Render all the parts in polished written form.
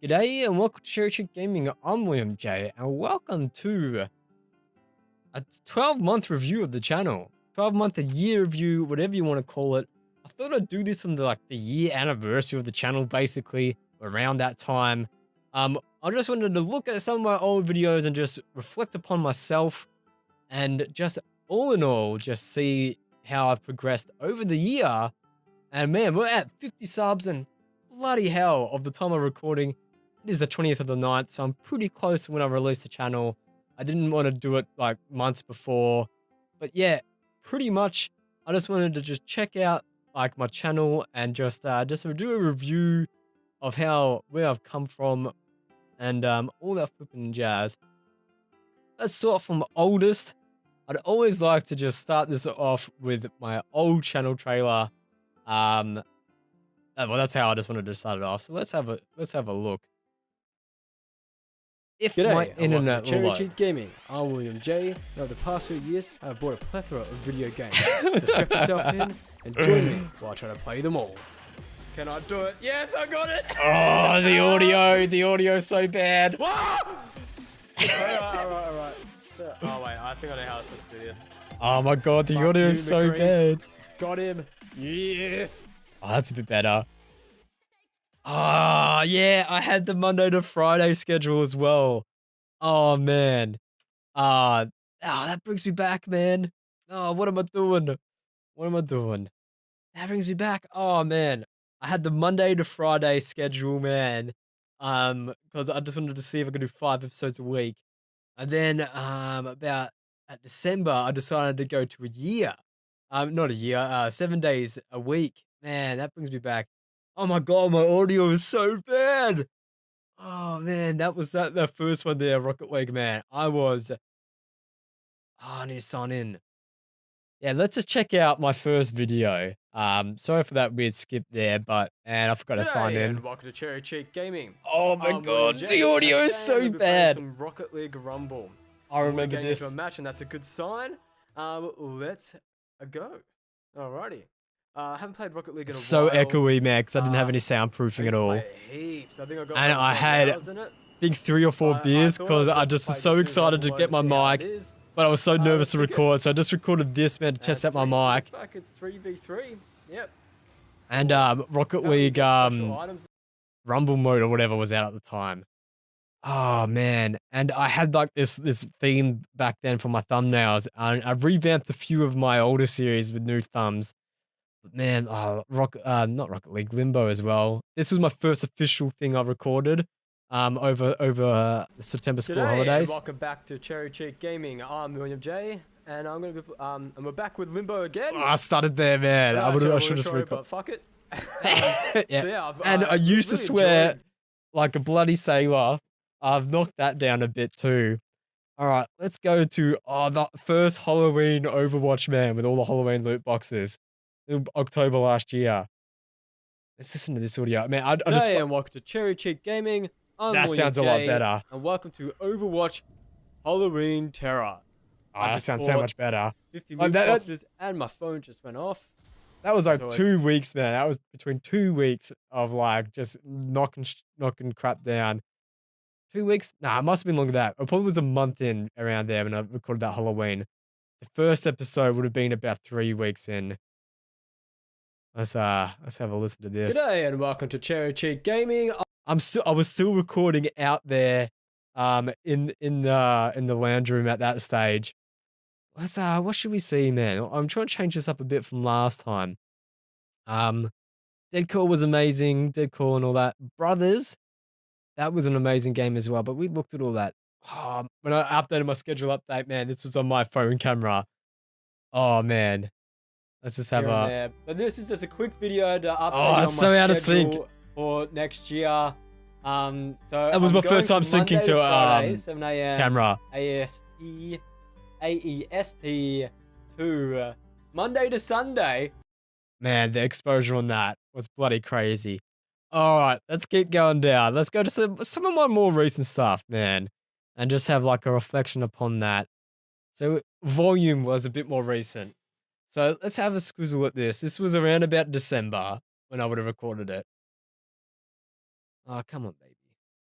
G'day and welcome to Cherry Chick Gaming. I'm William J, and welcome to a 12-month review of the channel. 12-month, a year review, whatever you want to call it. I thought I'd do this on the year anniversary of the channel, basically around that time. I just wanted to look at some of my old videos and just reflect upon myself, and just all in all, just see how I've progressed over the year. And man, we're at 50 subs, and bloody hell, of the time of recording, it is the 20th of the 9th, so I'm pretty close to when I released the channel. I didn't want to do it like months before, but yeah, pretty much I just wanted to just check out like my channel and just do a review of where I've come from, and all that flipping jazz. Let's start from oldest. I'd always like to just start this off with my old channel trailer. Well, that's how I just wanted to start it off. So let's have a look. If my G'day, and welcome internet to Cherry load. Cheek Gaming. I'm William J. Over the past few years, I've bought a plethora of video games. So strap yourself in and join me while I try to play them all. Can I do it? Yes, I got it! Oh, the audio is so bad. Alright. Oh wait, I think I know how to do this. Oh my god, the Fuck audio you, is so McCree. bad. Got him. Yes. Oh, that's a bit better. Ah, yeah, I had the Monday to Friday schedule as well. Oh man. That brings me back, man. Oh, what am I doing? What am I doing? That brings me back. Oh man, I had the Monday to Friday schedule, man. Because I just wanted to see if I could do 5 episodes a week, and then about at December, I decided to go to a year. Not a year. 7 days a week. Man, that brings me back. Oh my god, my audio is so bad. Oh man, that was the first one there, Rocket League, man. I need to sign in. Yeah, let's just check out my first video. Sorry for that weird skip there, and I forgot to sign G'day, in. and welcome to Cherry Cheek Gaming. Oh my I'm William god, J, the audio and is today I'm so gonna be playing bad. some Rocket League Rumble. I We're remember getting into a this. match, and that's a good sign. Let's go. Alrighty. I haven't played Rocket League in a It's so while. echoey, man, because I didn't have any I soundproofing used at to all. play heaps. I think I got And over I 12 had, hours in it. I think 3 or 4 But beers, I thought because I'd I just just was play so this new excited to Rumble get my to see how it mic, is. but I was so nervous It's to pretty good. record, so I just recorded this, man, to test out my mic. Looks like it's 3v3. Yep. And Rocket How many League special items? Rumble mode or whatever was out at the time. Oh man, and I had like this theme back then for my thumbnails. I've revamped a few of my older series with new thumbs. But man, not Rocket League, Limbo as well. This was my first official thing I recorded over the September school G'day, and holidays. welcome back to Cherry Cheek Gaming. I'm William J, and I'm gonna be and we're back with Limbo again. Oh, I started there, man. I should have recorded. But fuck it. Yeah. So yeah, And I used to really swear enjoyed- like a bloody sailor. I've knocked that down a bit too. All right, let's go to the first Halloween Overwatch, man, with all the Halloween loot boxes in October last year. Let's listen to this audio, man. I just G'day, and welcome to Cherry Cheek Gaming. I'm that William sounds a lot J, better. And welcome to Overwatch Halloween Terror. Oh, I that just sounds so bought much better. 50 Oh, loot that- boxes, and my phone just went off. That was like So 2 weeks, man. That was between 2 weeks of like just knocking crap down. 2 weeks? Nah, it must have been longer than that. It probably was a month in around there when I recorded that Halloween. The first episode would have been about 3 weeks in. Let's have a listen to this. G'day, and welcome to Cherry Cheek Gaming. I was still recording out there, in the lounge room at that stage. Let's what should we see, man? I'm trying to change this up a bit from last time. Dead Call was amazing, Dead Call and all that. Brothers, that was an amazing game as well, but we looked at all that. When I updated my schedule update, man, this was on my phone camera. Oh man. Let's just have Here and a there. But this is just a quick video to update Oh, you on it's so my out of sync. schedule for next year. So That was I'm my going first time from syncing Monday to, Friday, 7 a.m. camera. AEST to Monday to Sunday. Man, the exposure on that was bloody crazy. All right, let's keep going down. Let's go to some of my more recent stuff, man, and just have like a reflection upon that. So volume was a bit more recent. So let's have a squizzle at this. This was around about December when I would have recorded it. Oh, come on, baby.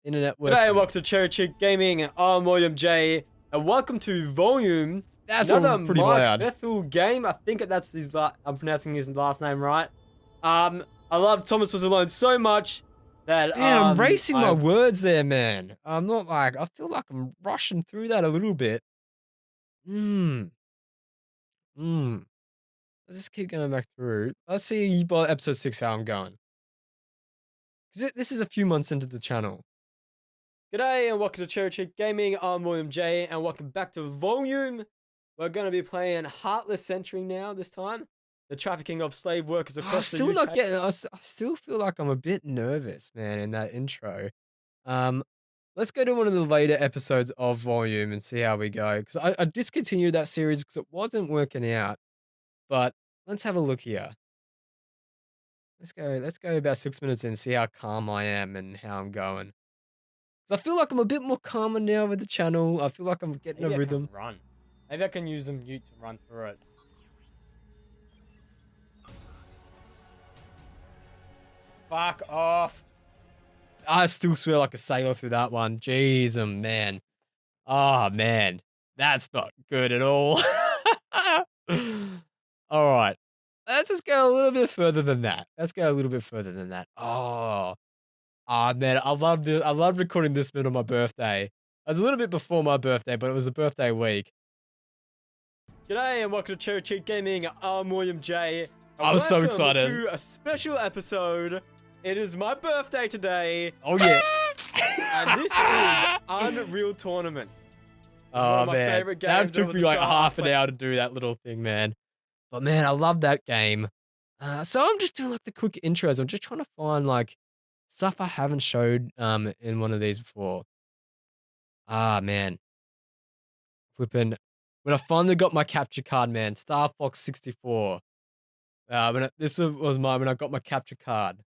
internet G'day and working. welcome to Cherry Chick Gaming. I'm William J. And welcome to Volume. That's another pretty Mark loud. Bethel game. I think that's his. I'm pronouncing his last name right. I love Thomas Was Alone so much that Man, I'm racing my words there, man. I'm not like, I feel like I'm rushing through that a little bit. Let's just keep going back through. Let's see by episode 6 how I'm going. Because this is a few months into the channel. G'day and welcome to Cherry Chick Gaming. I'm William J. And welcome back to Volume. We're going to be playing Heartless Century now this time. The trafficking of slave workers I'm across the still UK. not getting, I still feel like I'm a bit nervous, man, in that intro. Let's go to one of the later episodes of Volume and see how we go. Because I discontinued that series because it wasn't working out. But let's have a look here. Let's go about 6 minutes in and see how calm I am and how I'm going. 'Cause I feel like I'm a bit more calmer now with the channel. I feel like I'm getting Maybe a I rhythm. can run. Maybe I can use the mute to run through it. Fuck off. I still swear like a sailor through that one. Jeez, man. Oh, man. That's not good at all. All right. Let's just go a little bit further than that. Let's go a little bit further than that. Oh, man. I loved recording this bit on my birthday. It was a little bit before my birthday, but it was a birthday week. G'day and welcome to Cherry Cheek Gaming. I'm William J. I was so welcome excited. to a special episode. It is my birthday today. Oh, yeah. And this is Unreal Tournament. Oh, my man. favorite That games took over me the like top. half an hour to do that little thing, man. But, man, I love that game. So I'm just doing like the quick intros. I'm just trying to find like stuff I haven't showed in one of these before. Ah, man. Flipping. When I finally got my capture card, man, Star Fox 64. This was when I got my capture card.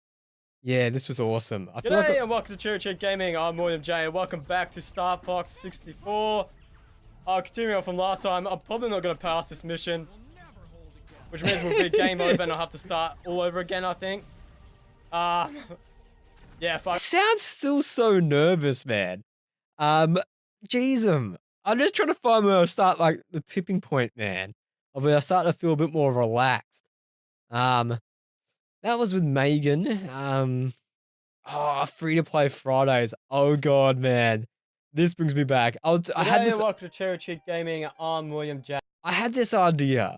Yeah, this was awesome. I feel like G'day and welcome to Cherry Cheek Gaming. I'm William J. Welcome back to Star Fox 64. Continuing on from last time, I'm probably not going to pass this mission. Which means we'll be game over and I'll have to start all over again, I think. Yeah, fuck. I sound still so nervous, man. Jeez, I'm just trying to find where I start like the tipping point, man. Of where I start to feel a bit more relaxed. That was with Megan. Free to play Fridays. Oh god, man. This brings me back. I had this Welcome to Cherry Cheek Gaming. I'm William J. I had this idea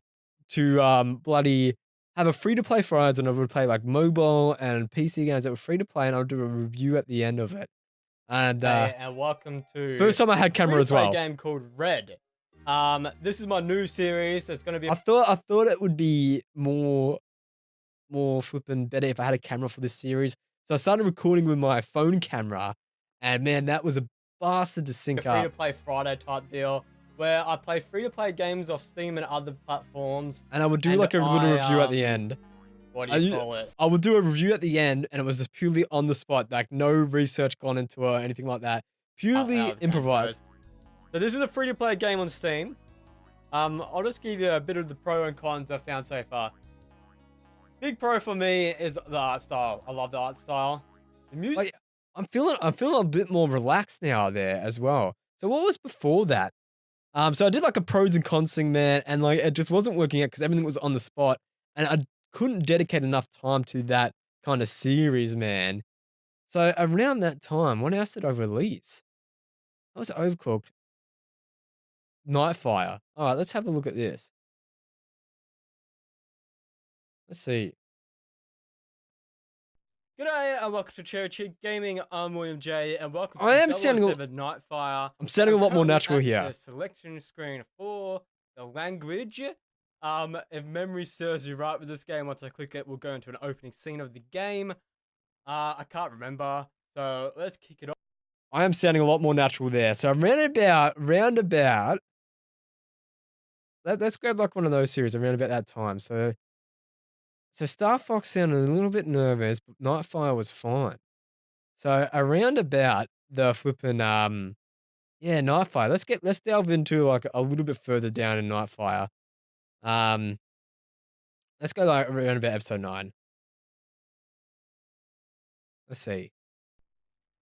to bloody have a free to play Fridays and I would play like mobile and PC games that were free to play and I would do a review at the end of it. And and welcome to first time I had camera as well. A game called Red. This is my new series. It's gonna be. I thought it would be more flipping better if I had a camera for this series. So I started recording with my phone camera, and man, that was a bastard to sync free up. to play Friday type deal where I play free to play games off Steam and other platforms. And I would do like a little review at the end. What do you call it? I would do a review at the end, and it was just purely on the spot, like no research gone into it or anything like that. Purely improvised. So this is a free to play game on Steam. I'll just give you a bit of the pro and cons I've found so far. Big pro for me is the art style. I love the art style. The music. I'm feeling a bit more relaxed now there as well. So what was before that? So I did like a pros and cons thing, man, and like it just wasn't working out because everything was on the spot, and I couldn't dedicate enough time to that kind of series, man. So around that time, what else did I release? That was Overcooked. Nightfire. All right, let's have a look at this. Let's see. G'day and welcome to Cherry Cheek Gaming. I'm William J. And welcome to Nightfire. I'm sounding a lot more natural here. The selection screen for the language. If memory serves me right with this game, once I click it, we'll go into an opening scene of the game. I can't remember, so let's kick it off. I am sounding a lot more natural there. So round about. Let's grab like one of those series around about that time. So Star Fox sounded a little bit nervous, but Nightfire was fine. So around about the flipping Nightfire. Let's delve into like a little bit further down in Nightfire. Let's go like around about episode 9. Let's see.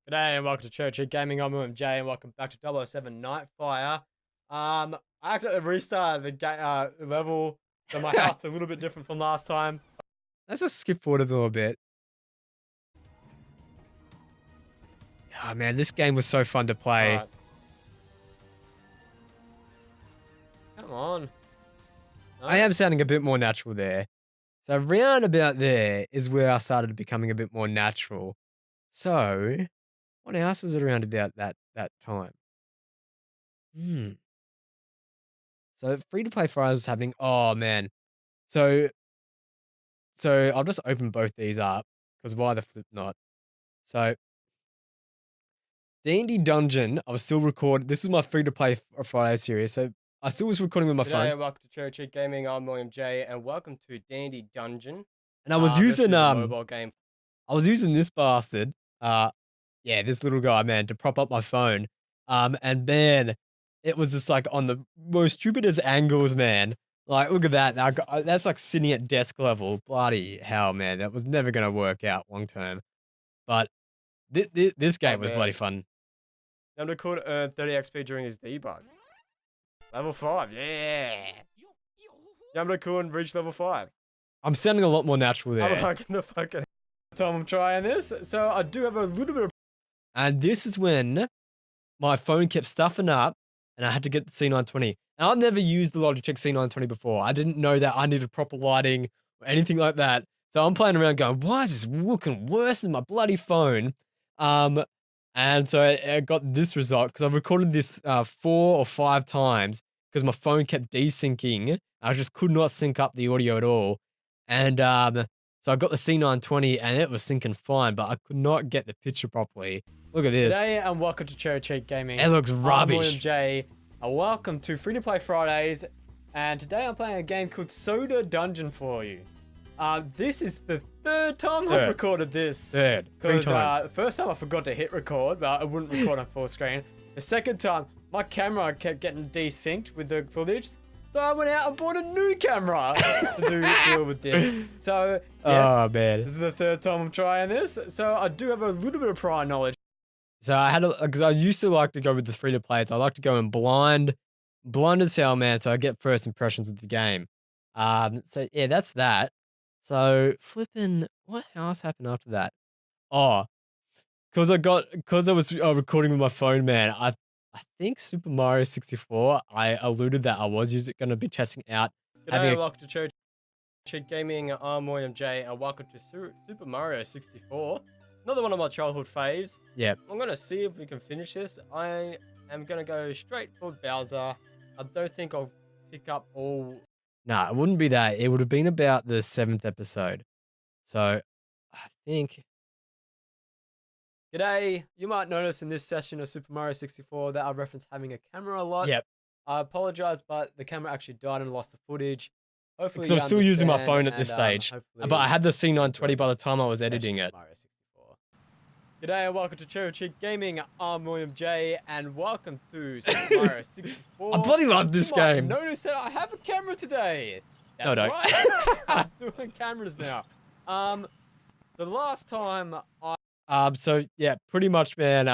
G'day and welcome to Church Gaming. I'm Jay and welcome back to 007 Nightfire. I accidentally restarted the level, so my house is a little bit different from last time. Let's just skip forward a little bit. Oh man, this game was so fun to play. Alright. Come on. No. I am sounding a bit more natural there. So around about there is where I started becoming a bit more natural. So what else was it around about that time? So free to play Fridays was happening. Oh man. So I'll just open both these up because why the flip not? So D&D Dungeon, I was still recording. This was my free to play Friday series, so I still was recording with my G'day phone. and welcome to Church Gaming. I'm William J and welcome to D&D Dungeon. And I was This using is a mobile game. I was using this bastard, yeah, this little guy, man, to prop up my phone. And then it was just like on the most stupidest angles, man. Like, look at that. That's like sitting at desk level. Bloody hell, man. That was never gonna work out long term. But this game was bloody fun. Number could earn 30 XP during his debug. Level 5, yeah. Number could reach level 5. I'm sounding a lot more natural there. I'm liking the fucking time I'm trying this. So I do have a little bit of. And this is when my phone kept stuffing up and I had to get the C920. And I've never used the Logitech C920 before. I didn't know that I needed proper lighting or anything like that. So I'm playing around going, why is this looking worse than my bloody phone? And so I got this result because I've recorded this 4 or 5 times because my phone kept desyncing. I just could not sync up the audio at all. And so I got the C920 and it was syncing fine, but I could not get the picture properly. Look at this. Today and welcome to Cherry Cheek Gaming. It looks I'm rubbish. William J. And welcome to Free to Play Fridays. And today I'm playing a game called Soda Dungeon for you. This is the third time I've recorded this. Three Because times. first time I forgot to hit record, but I wouldn't record on full screen. The second time, my camera kept getting desynced with the footage. So I went out and bought a new camera to deal with this. So, yes, Oh, man. this is the third time I'm trying this. So I do have a little bit of prior knowledge. So I had because I used to like to go with the free to play. So I like to go in blind as hell, man. So I get first impressions of the game. So yeah, that's that. So flipping, what else happened after that? Oh, because I was recording with my phone, man. I think Super Mario 64. I alluded that I was going to be testing out. G'day, welcome to Church Gaming. I'm William J. And welcome to Super Mario 64. Another one of my childhood faves. Yeah. I'm going to see if we can finish this. I am going to go straight for Bowser. I don't think I'll pick up all. Nah, it wouldn't be that. It would have been about the 7th episode. So I think. G'day. You might notice in this session of Super Mario 64 that I reference having a camera a lot. Yep. I apologize, but the camera actually died and lost the footage. Hopefully, Because I'm still using my phone at this understand, stage. hopefully But I had the C920 by the enjoy time I was this editing session it. of Mario 64. G'day and welcome to Cherry Cheek Gaming. I'm William J. And welcome to Super Mario 64. I bloody love this You might game. notice that I have a camera today. No, That's don't. right. I'm doing cameras now. The last time So yeah, pretty much, man.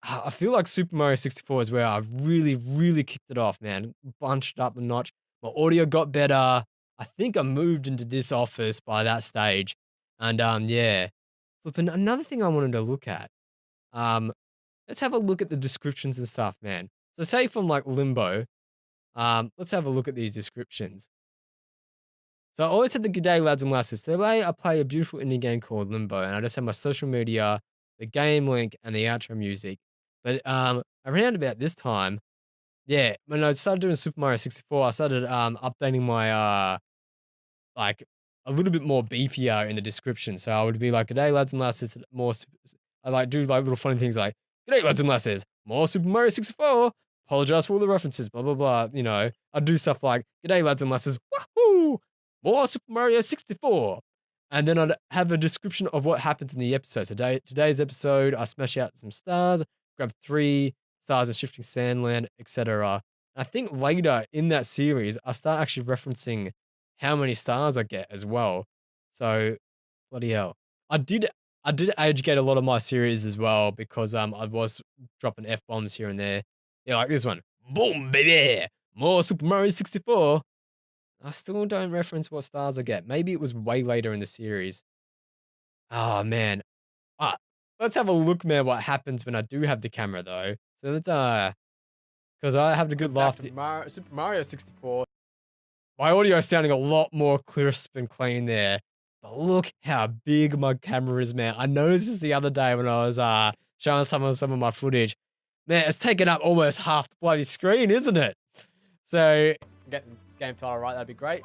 I feel like Super Mario 64 is where I really, really kicked it off, man. Bunched up a notch. My audio got better. I think I moved into this office by that stage. And yeah. Flipping, another thing I wanted to look at. Let's have a look at the descriptions and stuff, man. So say from like Limbo, let's have a look at these descriptions. So I always had the good day, lads and lasses. Today I play a beautiful indie game called Limbo, and I just have my social media, the game link, and the outro music. But around about this time, yeah, when I started doing Super Mario 64, I started updating my like a little bit more beefier in the description. So I would be like, "G'day, lads and lasses." I like do like little funny things like, "G'day, lads and lasses. More Super Mario 64. Apologize for all the references." Blah blah blah. You know, I'd do stuff like, "G'day, lads and lasses. Wahoo! More Super Mario 64." And then I'd have a description of what happens in the episode. So today's episode, I smash out some stars, grab 3 stars in Shifting Sandland, etc. I think later in that series, I start actually referencing how many stars I get as well. So, bloody hell. I did I did educate a lot of my series as well because I was dropping f bombs here and there. Yeah, like this one. Boom, baby! More Super Mario 64. I still don't reference what stars I get. Maybe it was way later in the series. Oh man. Ah, let's have a look, man. What happens when I do have the camera though? So let's because I have a good Welcome back laugh. to Super Mario 64. My audio is sounding a lot more crisp and clean there. But look how big my camera is, man. I noticed this the other day when I was showing some of my footage. Man, it's taken up almost half the bloody screen, isn't it? So Get the game title right, that'd be great.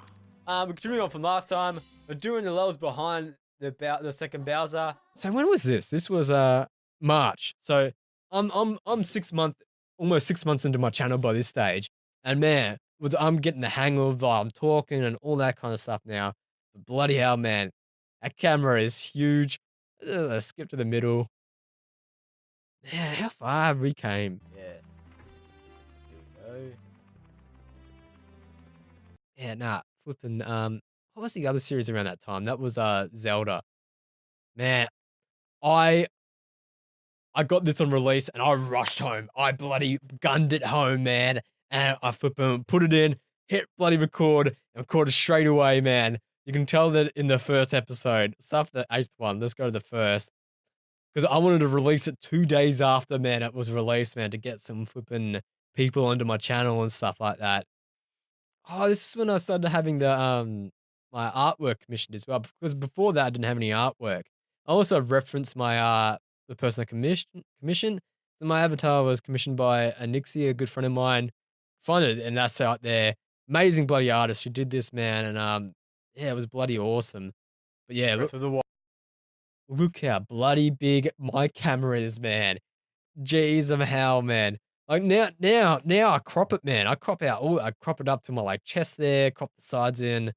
Continuing on from last time, we're doing the levels behind the second Bowser. so when was this? This was March. So I'm almost 6 months into my channel by this stage. And man, I'm getting the hang of I'm talking and all that kind of stuff now. But bloody hell, man. That camera is huge. Skip to the middle. Man, how far we came. Yes. Here we go. Yeah, nah, flipping. What was the other series around that time? That was Zelda. Man, I I got this on release and I rushed home. I bloody gunned it home, man. And I flipping put it in, hit bloody record, and recorded straight away, man. You can tell that in the first episode. Stuff the eighth one. Let's go to the first. Because I wanted to release it 2 days after, man, it was released, man, to get some flipping people onto my channel and stuff like that. Oh, this is when I started having my artwork commissioned as well, because before that I didn't have any artwork. I also referenced my the person I commissioned. So my avatar was commissioned by Anixia, a good friend of mine. Find it, and that's out there. Amazing bloody artist. She did this, man, and yeah, it was bloody awesome. But yeah, Breath of the Wild. look how bloody big my camera is, man. Jeez of hell, man. Like now I crop it, man. I crop it up to my like chest there, crop the sides in.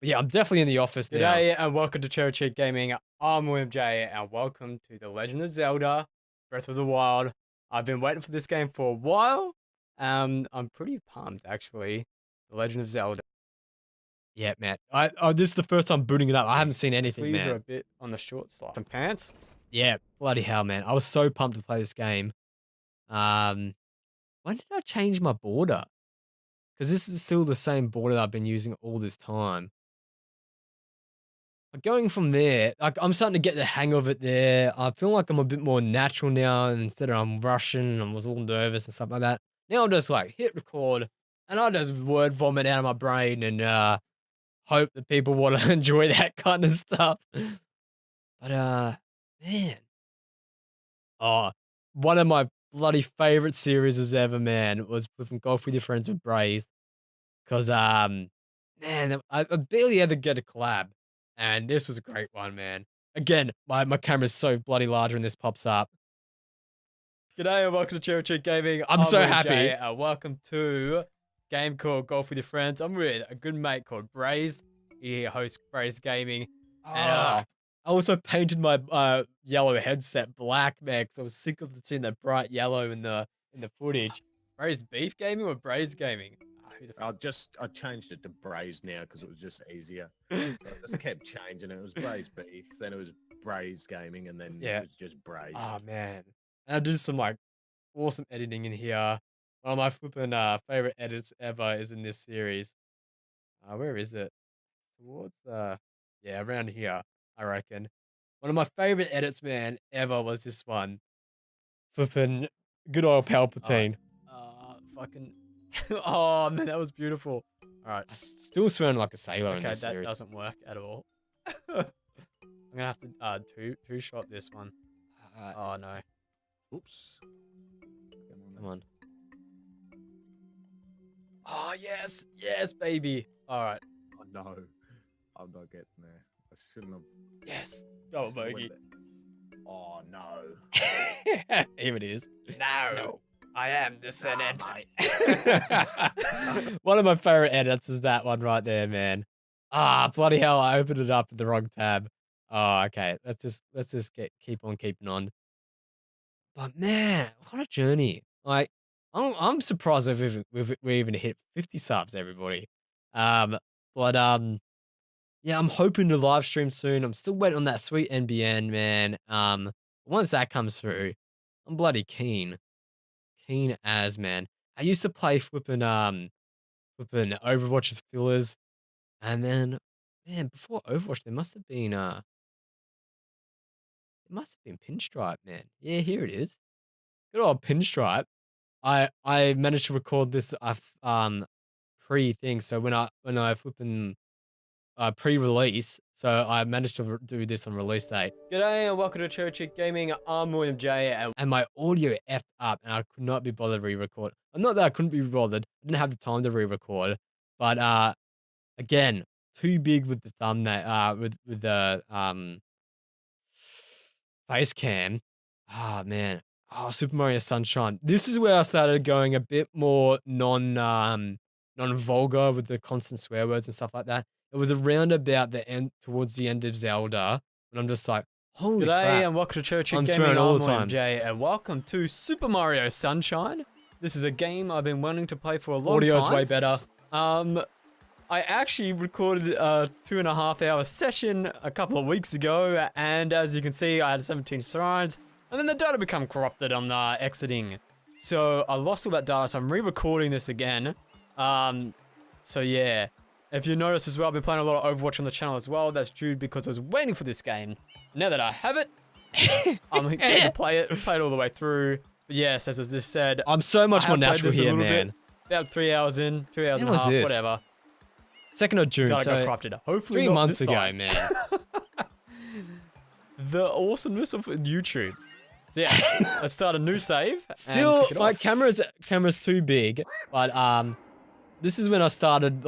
But yeah, I'm definitely in the office now. G'day and welcome to Cherry Cheek Gaming. I'm William J and welcome to The Legend of Zelda Breath of the Wild. I've been waiting for this game for a while. I'm pretty pumped actually. The Legend of Zelda. Yeah, man. This is the first time booting it up. I haven't seen anything, Sleeves are a man. bit on the short side. Some pants. Yeah, bloody hell, man. I was so pumped to play this game. Um, when did I change my border? Because this is still the same border that I've been using all this time. But going from there, like I'm starting to get the hang of it there. I feel like I'm a bit more natural now, and instead of I'm rushing and I was all nervous and stuff like that. Now I'll just like hit record and I'll just word vomit out of my brain and hope that people want to enjoy that kind of stuff. But man. Oh, one of my bloody favorite series ever, man, was flipping Golf with Your Friends with Braze. Cause man, I barely ever get a collab. And this was a great one, man. Again, my camera's so bloody large when this pops up. G'day and welcome to Cherry Cheek Gaming. I'm so William happy. J, welcome to a game called Golf with Your Friends. I'm with a good mate called Braze. He hosts Braze Gaming. And I also painted my yellow headset black, man, because I was sick of seeing that bright yellow in the footage. Braze Beef Gaming or Braze Gaming? Who the I changed it to braised now because it was just easier. So I just kept changing it. It was braised beef, then it was braised gaming, and then Yeah. it was just braised. Oh man. And I did some like awesome editing in here. One of my flipping favorite edits ever is in this series. Where is it? Towards the yeah, around here, I reckon. One of my favorite edits, man, ever was this one. Flipping good old Palpatine. fucking. Oh man, that was beautiful. All right. Still swearing like a sailor in Okay, this that series. doesn't work at all. I'm gonna have to two shot this one. Oh no. Oops. Come on. Oh yes, yes, baby. All right. Oh no, I'm not getting there. I shouldn't have. Yes. Double should've bogey. went there. Oh no. Here it is. No. I am the Senate. One of my favorite edits is that one right there, man. Ah, bloody hell! I opened it up in the wrong tab. Oh, okay. Let's just keep on keeping on. But man, what a journey! Like, I'm surprised we even hit 50 subs, everybody. Um, but yeah, I'm hoping to live stream soon. I'm still waiting on that sweet NBN, man. Once that comes through, I'm bloody keen. Keen as, man. I used to play flipping Overwatch as fillers, and then, man, before Overwatch, there must have been Pinstripe, man. Yeah, here it is. Good old Pinstripe. I managed to record this pre-thing. So when I flipping pre-release, so I managed to do this on release date. G'day and welcome to Church Gaming. I'm William J. And my audio effed up, and I could not be bothered to re-record. Not that I couldn't be bothered. I didn't have the time to re-record. But again, too big with the thumbnail. With the face cam. Ah, man. Oh, Super Mario Sunshine. This is where I started going a bit more non-vulgar with the constant swear words and stuff like that. It was around about the end, towards the end of Zelda, and I'm just like, holy G'day crap. and welcome to Church I'm Gaming. swearing all I'm the William time. J. And welcome to Super Mario Sunshine. This is a game I've been wanting to play for a long Audio's time. way better. I actually recorded a 2.5-hour session a couple of weeks ago, and as you can see, I had 17 shrines, and then the data became corrupted on exiting. So I lost all that data, so I'm re-recording this again. So yeah, if you notice as well, I've been playing a lot of Overwatch on the channel as well. That's due because I was waiting for this game. Now that I have it, I'm going to play it all the way through. But yes, as this said, I'm so much more natural here, man. About 3 hours in, 2 hours When and a was half, this? whatever. 2nd of June, Data got so corrupted. Hopefully 3 not months this ago, time. man. The awesomeness of YouTube. So yeah, let's start a new save. and Still, kick it my off. camera's too big, but this is when I started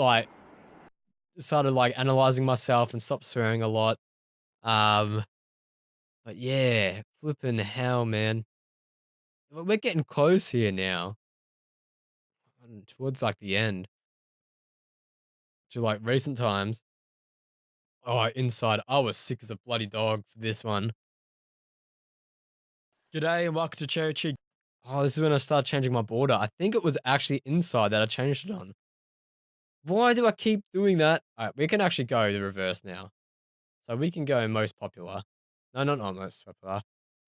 analyzing myself and stopped swearing a lot. But yeah, flipping hell, man. We're getting close here now. Towards like the end. To like recent times. Oh, inside. I was sick as a bloody dog for this one. G'day and welcome to Cherry Cheek. Oh, this is when I started changing my border. I think it was actually inside that I changed it on. Why do I keep doing that? All right, we can actually go the reverse now. So we can go most popular. No, not most popular.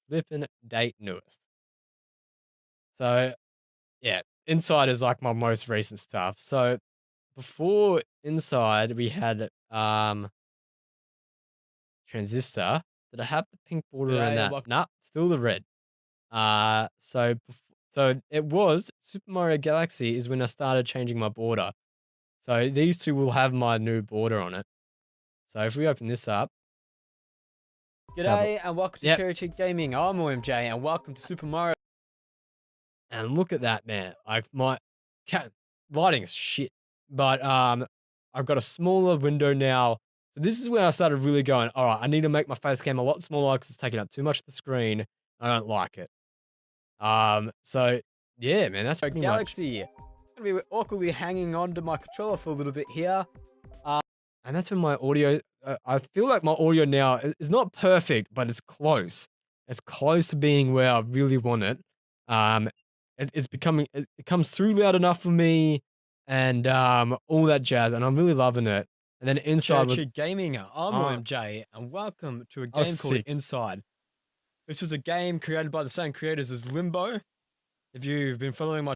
Flippin' date newest. So, yeah, inside is like my most recent stuff. So, before inside, we had transistor. Did I have the pink border around G'day, that? Nah, still the red. So it was Super Mario Galaxy is when I started changing my border. So these two will have my new border on it. So if we open this up, G'day and welcome to Yep. Cherry Cheek Gaming. I'm William J and welcome to Super Mario. and look at that, man. Like my lighting is shit, but I've got a smaller window now. So this is where I started really going, all right, I need to make my face cam a lot smaller because it's taking up too much of the screen. I don't like it. So yeah, man, that's pretty much. Galaxy. I'm gonna be awkwardly hanging on to my controller for a little bit here. And that's when my audio, I feel like my audio now is not perfect, but it's close. It's close to being where I really want it. It comes through loud enough for me and all that jazz. And I'm really loving it. And then inside was, Cherry Cheek Gaming. I'm William J and welcome to a I was game called sick. Inside. This was a game created by the same creators as Limbo. If you've been following my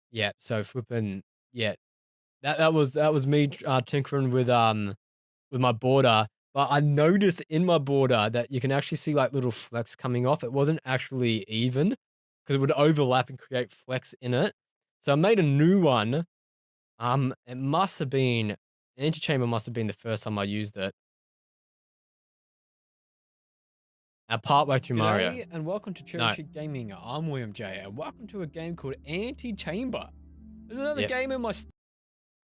yeah, so flipping, yeah. That was me tinkering with my border. But I noticed in my border that you can actually see like little flecks coming off. It wasn't actually even because it would overlap and create flecks in it. So I made a new one. It must have been Antechamber must have been the first time I used it. Partway through Mario. G'day and welcome to Cherry No. Cheek Gaming. I'm William J and welcome to a game called Anti-Chamber. There's another Yep. game in my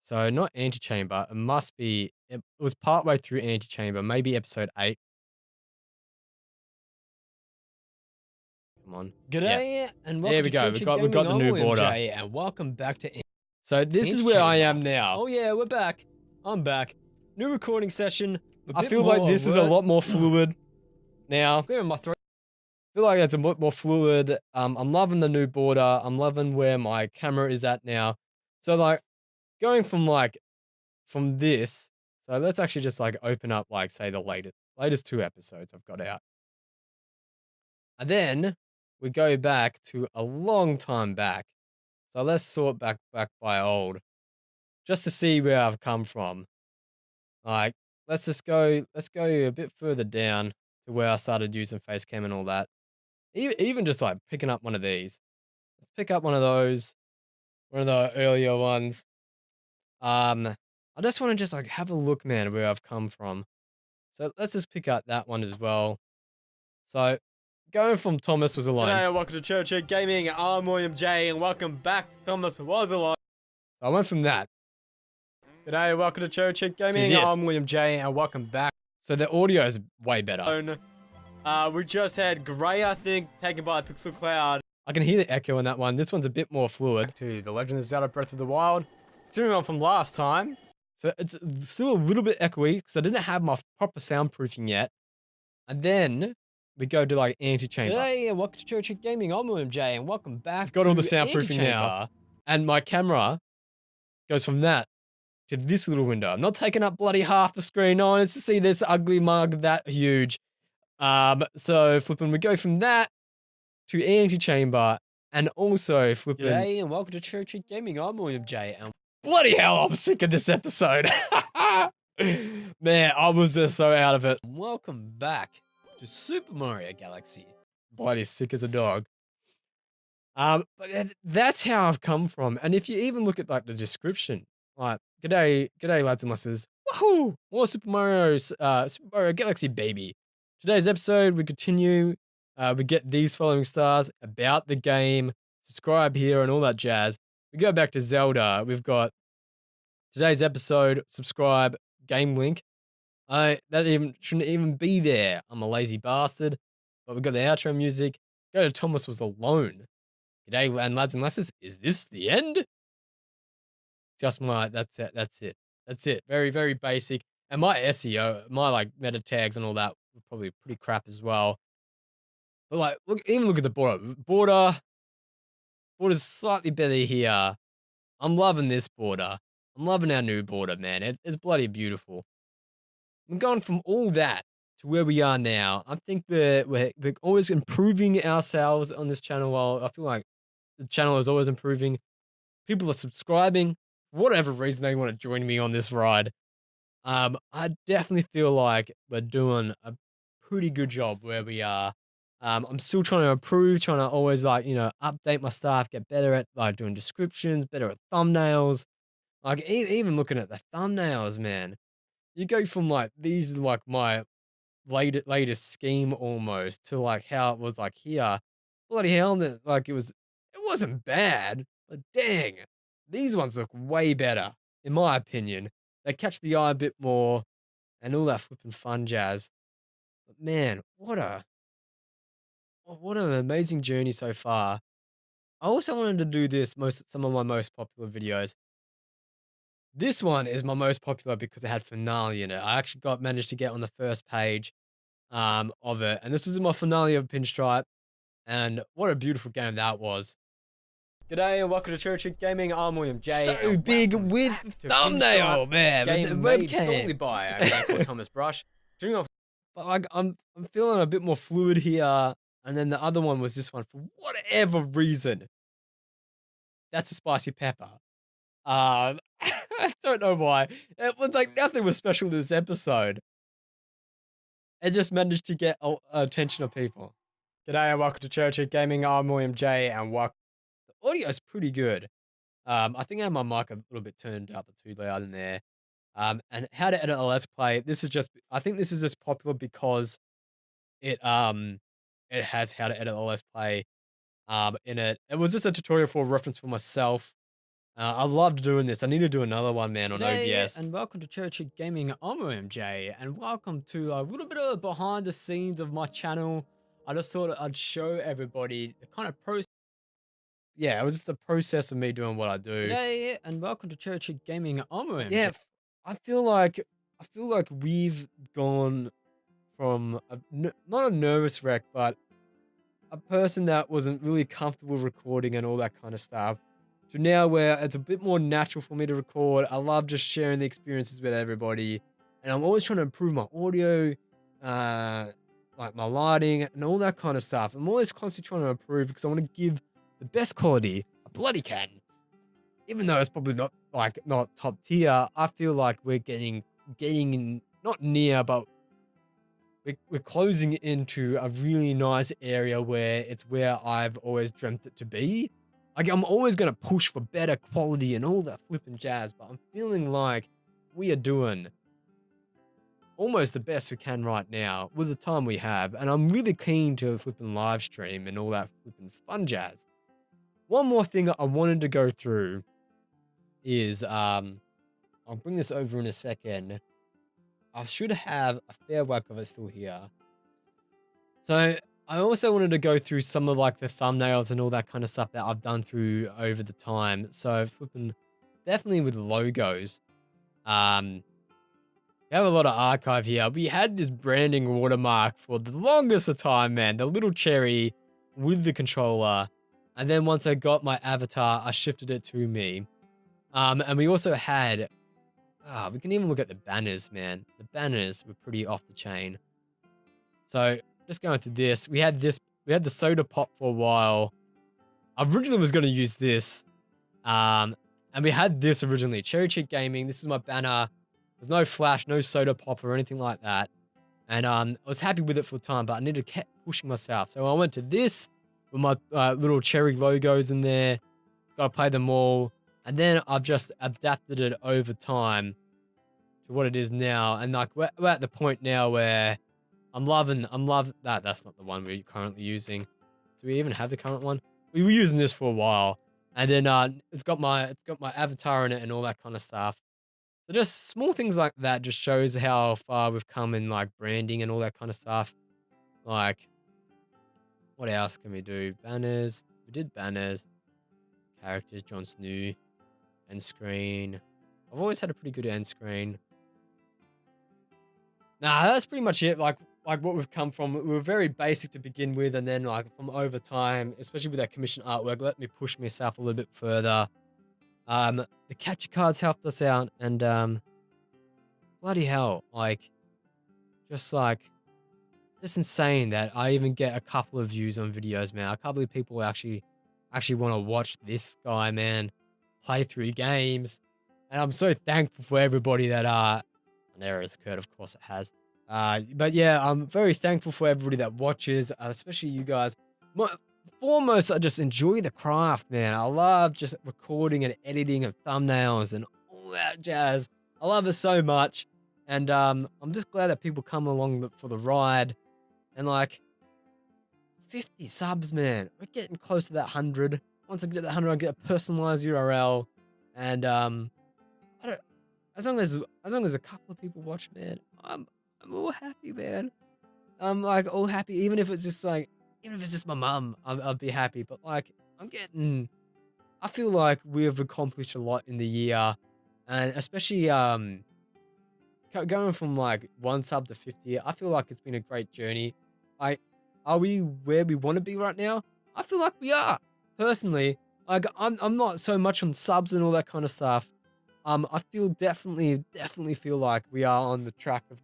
So not Antechamber. It must be. It was partway through Antechamber, maybe episode 8. Come on. G'day and welcome There we to go. Cherry We Cheek got Gaming. the I'm new William border. J, and welcome back to So this is where I am Antechamber. now. Oh yeah, we're back. I'm back. New recording session. I feel like this is a lot more fluid now. Clearing my throat. I feel like it's a lot more fluid. I'm loving the new border. I'm loving where my camera is at now. So like going from this, So let's actually just like open up like say the latest 2 episodes I've got out. And then we go back to a long time back. So let's sort back by old just to see where I've come from. Like let's go a bit further down to where I started using Facecam and all that. Even just like picking up one of these. Let's pick up one of those, one of the earlier ones. I just want to just like have a look, man, where I've come from. So let's just pick up that one as well. So going from Thomas was alone. G'day and welcome to Church Gaming. I'm William J and welcome back to Thomas Was Alive. So I went from that. G'day and welcome to Church Gaming. this. I'm William J and welcome back. So the audio is way better. We just had Grey, I think, taken by Pixel Cloud. I can hear the echo in that one. This one's a bit more fluid. To The Legend of Zelda Breath of the Wild. Continuing on from last time. So it's still a little bit echoey because I didn't have my proper soundproofing yet. And then we go to like antechamber. Hey, welcome to Church Gaming. I'm William J and welcome back. Got all the soundproofing now. And my camera goes from that to this little window. I'm not taking up bloody half the screen. No one wants to see this ugly mug that huge. So flipping, we go from that to antechamber and also flipping. Hey, and welcome to Church Gaming. I'm William J. And bloody hell, I'm sick of this episode. Man, I was just so out of it. Welcome back to Super Mario Galaxy. Bloody sick as a dog. But that's how I've come from. And if you even look at like the description, like, g'day lads and lasses. Woohoo! More Super Mario Galaxy, baby. Today's episode, we continue. We get these following stars about the game. Subscribe here and all that jazz. We go back to Zelda. We've got today's episode. Subscribe. Game link. That shouldn't even be there. I'm a lazy bastard. But we got the outro music. Go to Thomas Was Alone. G'day, lads and lasses. Is this the end? Just that's it. Very, very basic. And my SEO, my like meta tags and all that were probably pretty crap as well. But like, look at the border. Border's slightly better here. I'm loving this border. I'm loving our new border, man. It's bloody beautiful. We're going from all that to where we are now. I think we're always improving ourselves on this channel. While I feel like the channel is always improving. People are subscribing. For whatever reason they want to join me on this ride. I definitely feel like we're doing a pretty good job where we are. I'm still trying to improve, trying to always like, update my stuff, get better at like doing descriptions, better at thumbnails. Like even looking at the thumbnails, man. You go from like these like my latest scheme almost to like how it was like here. Bloody hell, like it wasn't bad, but dang, these ones look way better, in my opinion. They catch the eye a bit more and all that flipping fun jazz. But man, what an amazing journey so far. I also wanted to do some of my most popular videos. This one is my most popular because it had finale in it. I actually managed to get on the first page of it. And this was my finale of Pinstripe. And what a beautiful game that was. G'day and welcome to Church Gaming. I'm William J. So big with thumbnail, man. Game With the made webcam. solely by a man called Thomas Brush. But like I'm feeling a bit more fluid here. And then the other one was this one for whatever reason. That's a spicy pepper. I don't know why. It was like nothing was special this episode. It just managed to get attention of people. G'day and welcome to Church Gaming. I'm William J. and welcome. The audio is pretty good. I think I have my mic a little bit turned up or too loud in there. And how to edit a let's play. I think this is just popular because it has how to edit a let's play in it. It was just a tutorial for reference for myself. I loved doing this. I need to do another one, man, on OBS. And welcome to Church Gaming. I'm OMJ, and welcome to a little bit of behind the scenes of my channel. I just thought I'd show everybody the kind of process. Yeah, it was just the process of me doing what I do. Yeah, and welcome to Church Gaming. I'm OMJ. Yeah, I feel like we've gone from not a nervous wreck, but a person that wasn't really comfortable recording and all that kind of stuff, to now where it's a bit more natural for me to record. I love just sharing the experiences with everybody. and I'm always trying to improve my audio, like my lighting and all that kind of stuff. I'm always constantly trying to improve because I want to give the best quality I bloody can. Even though it's probably not top tier, I feel like we're getting not near, but we're closing into a really nice area where it's where I've always dreamt it to be. Like, I'm always gonna push for better quality and all that flipping jazz, but I'm feeling like we are doing almost the best we can right now with the time we have, and I'm really keen to flipping live stream and all that flipping fun jazz. One more thing I wanted to go through is I'll bring this over in a second. I should have a fair whack of it still here. So I also wanted to go through some of like the thumbnails and all that kind of stuff that I've done through over the time. So flipping definitely with logos. We have a lot of archive here. We had this branding watermark for the longest of time, man. The little cherry with the controller. And then once I got my avatar, I shifted it to me. And we also had, we can even look at the banners, man. The banners were pretty off the chain. So just going through this, we had the soda pop for a while. I originally was going to use this. And we had this originally, Cherry Cheek Gaming. This was my banner. There's no flash, no soda pop or anything like that. And I was happy with it for the time, but I needed to keep pushing myself. So I went to this with my little cherry logos in there. Got to play them all. And then I've just adapted it over time to what it is now. And like we're at the point now where I'm loving that. That's not the one we're currently using. Do we even have the current one? We were using this for a while. And then it's got my avatar in it and all that kind of stuff. So just small things like that just shows how far we've come in like branding and all that kind of stuff. Like, what else can we do? Banners. We did banners. Characters, Jon Snow. End screen. I've always had a pretty good end screen. Nah, that's pretty much it. Like what we've come from. We were very basic to begin with, and then like from over time, especially with that commission artwork, let me push myself a little bit further. The capture cards helped us out, and bloody hell, like, just insane that I even get a couple of views on videos, man. I can't believe people actually want to watch this guy, man, play through games, and I'm so thankful for everybody that an error has occurred, of course it has. But yeah, I'm very thankful for everybody that watches, especially you guys. Foremost, I just enjoy the craft, man. I love just recording and editing of thumbnails and all that jazz. I love it so much. And I'm just glad that people come along for the ride. And like 50 subs, man. We're getting close to that 100. Once I get that 100, I'll get a personalized URL. And as long as a couple of people watch, man, I'm all happy, man. I'm like all happy, even if it's just my mum, I'll be happy. But like, I feel like we have accomplished a lot in the year, and especially going from like 1 sub to 50. I feel like it's been a great journey. Are we where we want to be right now? I feel like we are. Personally, like I'm not so much on subs and all that kind of stuff. I feel definitely feel like we are on the track of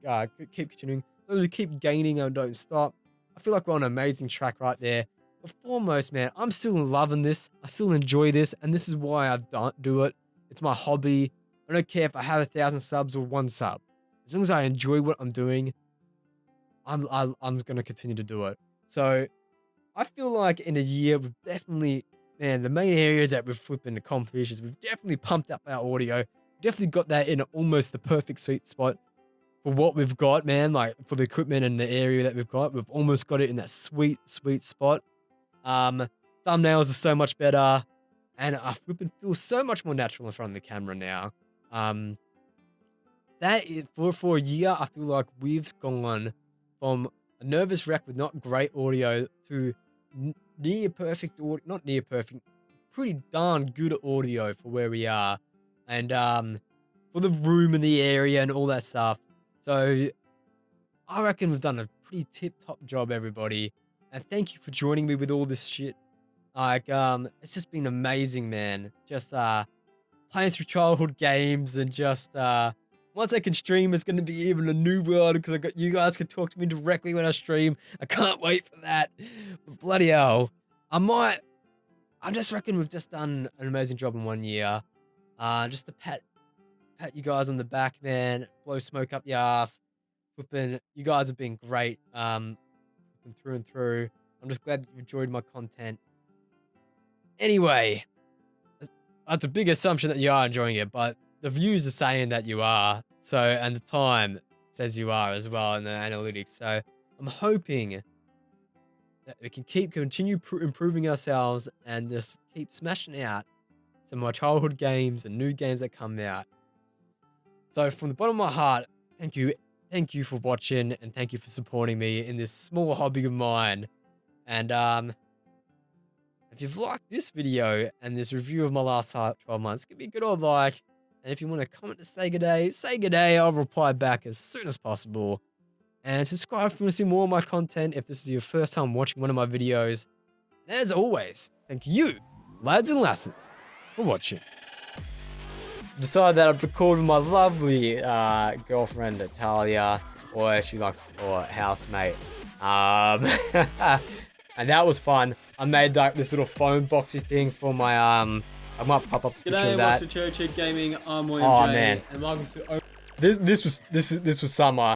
keep continuing. So we keep gaining and don't stop. I feel like we're on an amazing track right there. But foremost, man, I'm still loving this. I still enjoy this, and this is why I don't do it. It's my hobby. I don't care if I have 1,000 subs or 1 sub. As long as I enjoy what I'm doing, I'm gonna continue to do it. So I feel like in a year we've definitely, man, the main areas that we've flipping accomplished is we've definitely pumped up our audio. Definitely got that in almost the perfect sweet spot for what we've got, man. Like for the equipment and the area that we've got, we've almost got it in that sweet spot. Thumbnails are so much better, and I flipping feel so much more natural in front of the camera now. That is, for a year, I feel like we've gone from a nervous wreck with not great audio to near perfect audio, not near perfect, pretty darn good audio for where we are, and for the room and the area and all that stuff. So I reckon we've done a pretty tip-top job, everybody. And thank you for joining me with all this shit. Like, it's just been amazing, man. Just playing through childhood games and just Once I can stream, it's going to be even a new world because you guys can talk to me directly when I stream. I can't wait for that. But bloody hell, I just reckon we've just done an amazing job in 1 year. Just to pat you guys on the back, man. Blow smoke up your ass. Flipping, you guys have been great. Flipping through and through. I'm just glad that you enjoyed my content. Anyway, that's a big assumption that you are enjoying it, but the views are saying that you are. So, and the time says you are as well in the analytics. So, I'm hoping that we can continue improving ourselves and just keep smashing out some of my childhood games and new games that come out. So, from the bottom of my heart, thank you for watching and thank you for supporting me in this small hobby of mine. And if you've liked this video and this review of my last 12 months, give me a good old like. And if you want to comment to say good day. I'll reply back as soon as possible. And subscribe if you want to see more of my content if this is your first time watching one of my videos. And as always, thank you, lads and lasses, for watching. Decided that I'd record with my lovely girlfriend, Talia, or as she likes to call it, housemate. And that was fun. I made like this little phone boxy thing for my I might pop up a picture of that. G'day, welcome to Cherry Gaming. I'm William Oh J, man, and welcome to this was summer.